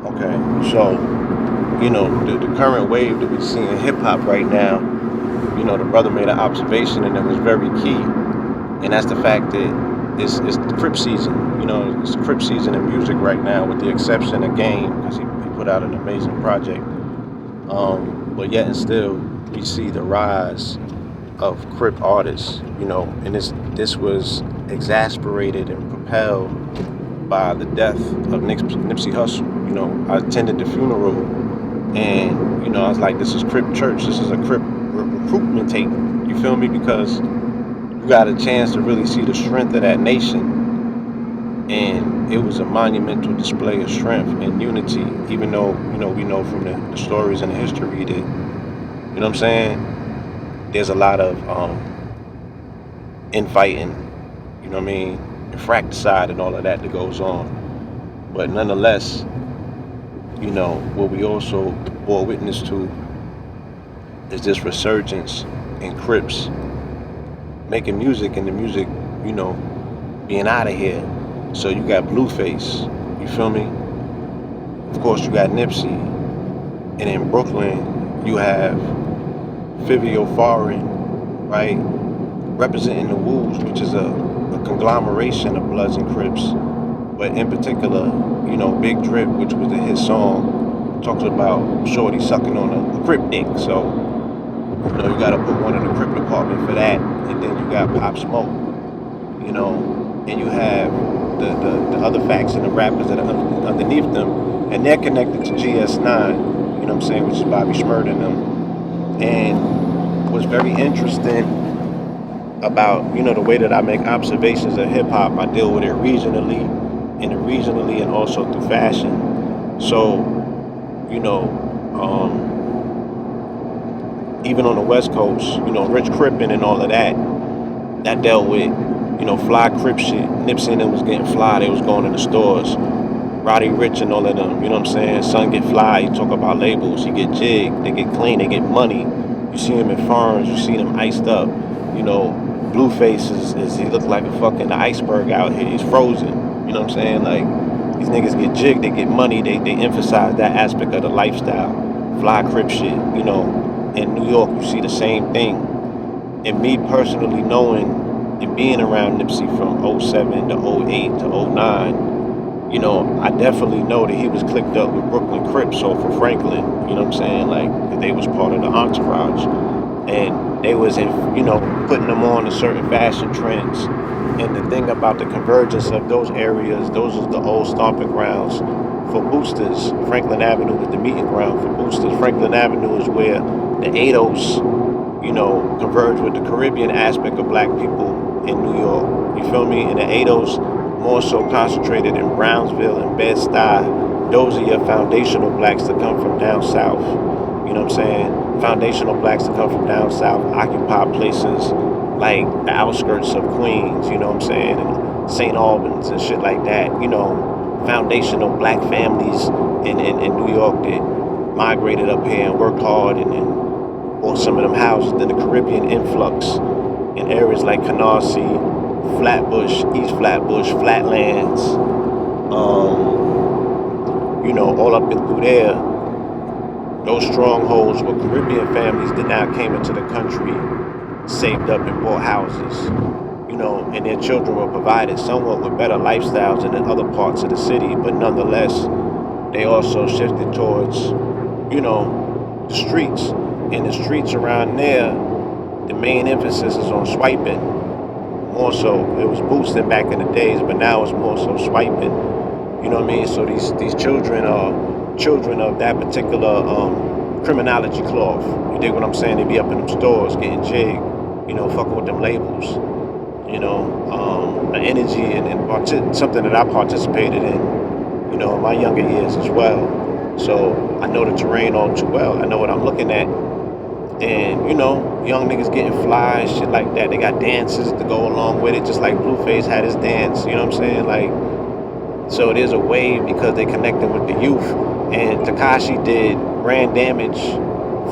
Okay, so the current wave that we see in hip hop right now, the brother made an observation and it was very key, and that's the fact that it's the Crip season. It's the Crip season in music right now, with the exception of Game, because he put out an amazing project. But yet and still, we see the rise of Crip artists. And this was exasperated and propelled by the death of Nipsey Hussle. I attended the funeral, and I was like, this is Crip church. This is a Crip recruitment tape. You feel me? Because you got a chance to really see the strength of that nation, and it was a monumental display of strength and unity. Even though we know from the stories and the history that what I'm saying, there's a lot of infighting, and fratricide and all of that goes on. But nonetheless, what we also bore witness to is this resurgence in Crips making music, and the music, being out of here. So you got Blueface, you feel me? Of course, you got Nipsey, and in Brooklyn, you have Fivo Foreign, right? Representing the Woos, which is a conglomeration of Bloods and Crips. But in particular, Big Drip, which was his song, talks about Shorty sucking on a Crip dick. So, you gotta put one in the Crip department for that. And then you got Pop Smoke, and you have the other facts and the rappers that are underneath them, and they're connected to GS9, which is Bobby Shmurda and them. And what's very interesting about, the way that I make observations of hip hop, I deal with it regionally and also through fashion. So, even on the West Coast, Rich Crippin' and all of that dealt with, fly Crip shit. Nipsey and them was getting fly, they was going in the stores. Roddy Ricch and all of them, Son get fly, you talk about labels, he get jig, they get clean, they get money. You see him in farms, you see them iced up. Blueface is he look like a fucking iceberg out here, he's frozen. Like, these niggas get jig, they get money, they emphasize that aspect of the lifestyle. Fly Crip shit, In New York, you see the same thing. And me personally knowing and being around Nipsey from 07 to 08 to 09, I definitely know that he was clicked up with Brooklyn Crips, so for Franklin, like, they was part of the entourage. And they was, putting them on to certain fashion trends. And the thing about the convergence of those areas, those are the old stomping grounds for boosters. Franklin Avenue is the meeting ground for boosters. Franklin Avenue is where the ADOS, converge with the Caribbean aspect of black people in New York. You feel me? And the ADOS more so concentrated in Brownsville and Bed-Stuy. Those are your foundational blacks that come from down south. Foundational blacks that come from down south occupy places like the outskirts of Queens, and St. Albans and shit like that. Foundational black families in New York that migrated up here and worked hard and bought some of them houses. Then the Caribbean influx in areas like Canarsie, Flatbush, East Flatbush, Flatlands, all up and through there. Those strongholds where Caribbean families that now came into the country, saved up and bought houses, and their children were provided somewhat with better lifestyles than in other parts of the city, but nonetheless, they also shifted towards, the streets. In the streets around there, the main emphasis is on swiping. More so, it was boosting back in the days, but now it's more so swiping. So these children are children of that particular criminology cloth. You dig what I'm saying? They be up in them stores getting jig, fucking with them labels. An energy and something that I participated in, in my younger years as well. So I know the terrain all too well. I know what I'm looking at. And, young niggas getting fly, shit like that. They got dances to go along with it, just like Blueface had his dance, Like, so there's a wave because they connected with the youth. And Tekashi did brand damage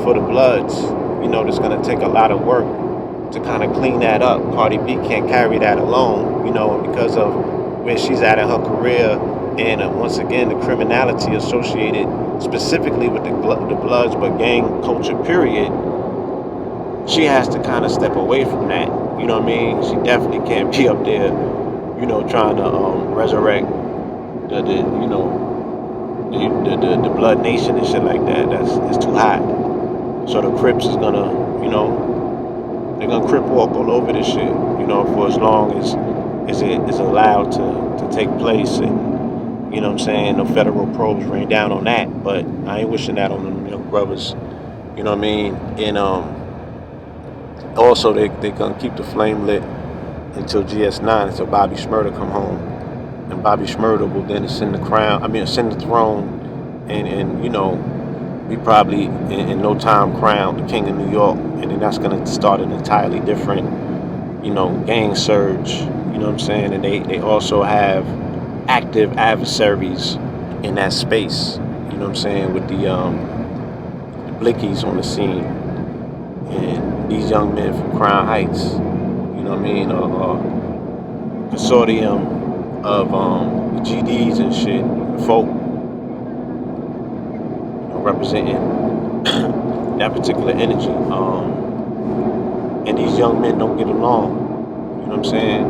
for the Bloods. That's gonna take a lot of work to kind of clean that up. Cardi B can't carry that alone, because of where she's at in her career, And once again, the criminality associated specifically with the Bloods, but gang culture, period, she has to kind of step away from that. You know what I mean? She definitely can't be up there, trying to resurrect the Blood Nation and shit like that. It's too hot. So the Crips is gonna, they're gonna Crip walk all over this shit, for as long as it is allowed to take place. And you know what I'm saying, no federal probes rain down on that. But I ain't wishing that on them young brothers. You know what I mean? And also they gonna keep the flame lit until GS9, until Bobby Shmurda come home. And Bobby Shmurda will then ascend the throne, and we probably in no time crown the king of New York. And then that's gonna start an entirely different, gang surge. You know what I'm saying? And they also have active adversaries in that space. You know what I'm saying? With the BLIXY'S on the scene. And these young men from Crown Heights, you know what I mean, consortium of the GDs and shit, the folk, representing that particular energy. And these young men don't get along. You know what I'm saying?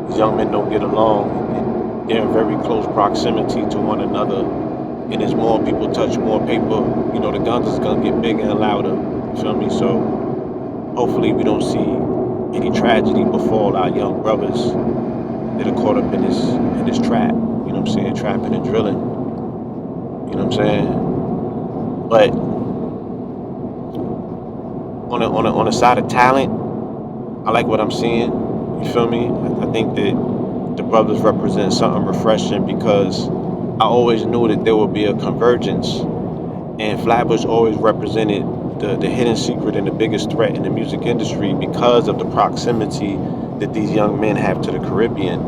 These young men don't get along. They're in very close proximity to one another. And as more people touch more paper, the guns is gonna get bigger and louder. You feel me? So hopefully we don't see any tragedy befall our young brothers that are caught up in this trap. You know what I'm saying? Trapping and drilling. You know what I'm saying? But on the side of talent, I like what I'm seeing. You feel me? I think that the brothers represent something refreshing, because I always knew that there would be a convergence, and Flatbush always represented the hidden secret and the biggest threat in the music industry because of the proximity that these young men have to the Caribbean.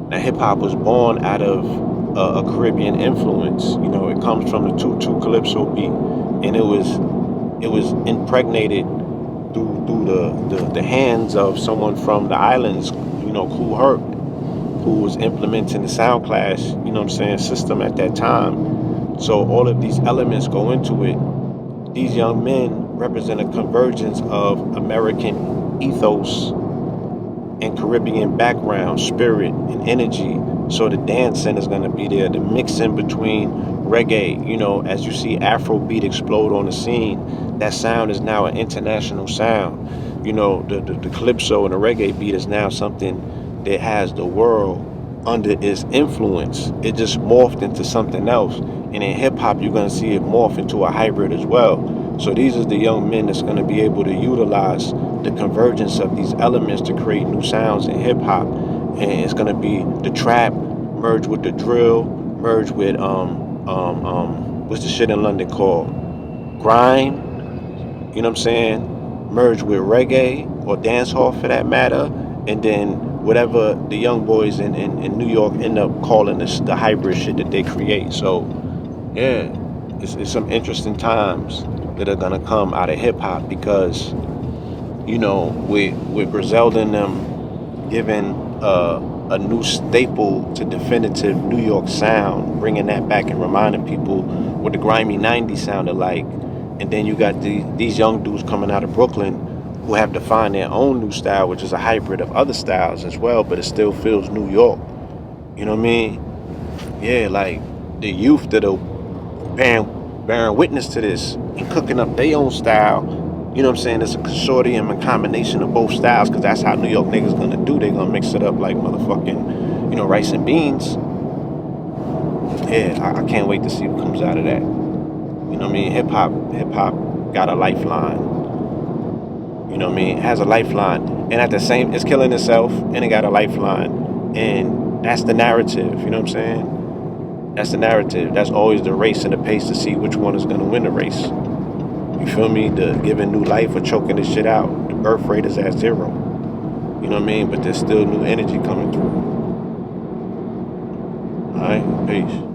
Now, hip-hop was born out of a Caribbean influence. It comes from the 202 Calypso beat, and it was impregnated through the hands of someone from the islands, Kool Herc, who was implementing the sound clash, system at that time. So all of these elements go into it. These young men represent a convergence of American ethos and Caribbean background, spirit, and energy. So the dancing is going to be there, the mixing between reggae, as you see Afrobeat explode on the scene. That sound is now an international sound. The calypso and the reggae beat is now something that has the world under its influence. It just morphed into something else. And in hip-hop, you're going to see it morph into a hybrid as well. So these are the young men that's going to be able to utilize the convergence of these elements to create new sounds in hip-hop. And it's going to be the trap merged with the drill, merged with, what's the shit in London called? Grime. You know what I'm saying? Merged with reggae or dancehall for that matter. And then whatever the young boys in New York end up calling this, the hybrid shit that they create. So, yeah, it's some interesting times that are gonna come out of hip hop, because, with Griselda and them giving a new staple to definitive New York sound, bringing that back and reminding people what the grimy 90s sounded like. And then you got these young dudes coming out of Brooklyn who have to find their own new style, which is a hybrid of other styles as well, but it still feels New York. You know what I mean? Yeah, like the youth that are bearing witness to this and cooking up their own style. You know what I'm saying? It's a consortium and combination of both styles, because that's how New York niggas gonna do. They gonna mix it up like motherfucking, rice and beans. Yeah, I can't wait to see what comes out of that. You know what I mean? Hip hop got a lifeline. You know what I mean? It has a lifeline. And at the same, it's killing itself, and it got a lifeline. And that's the narrative, you know what I'm saying? That's the narrative. That's always the race and the pace to see which one is going to win the race. You feel me? The giving new life or choking this shit out. The birth rate is at 0. You know what I mean? But there's still new energy coming through. All right? Peace.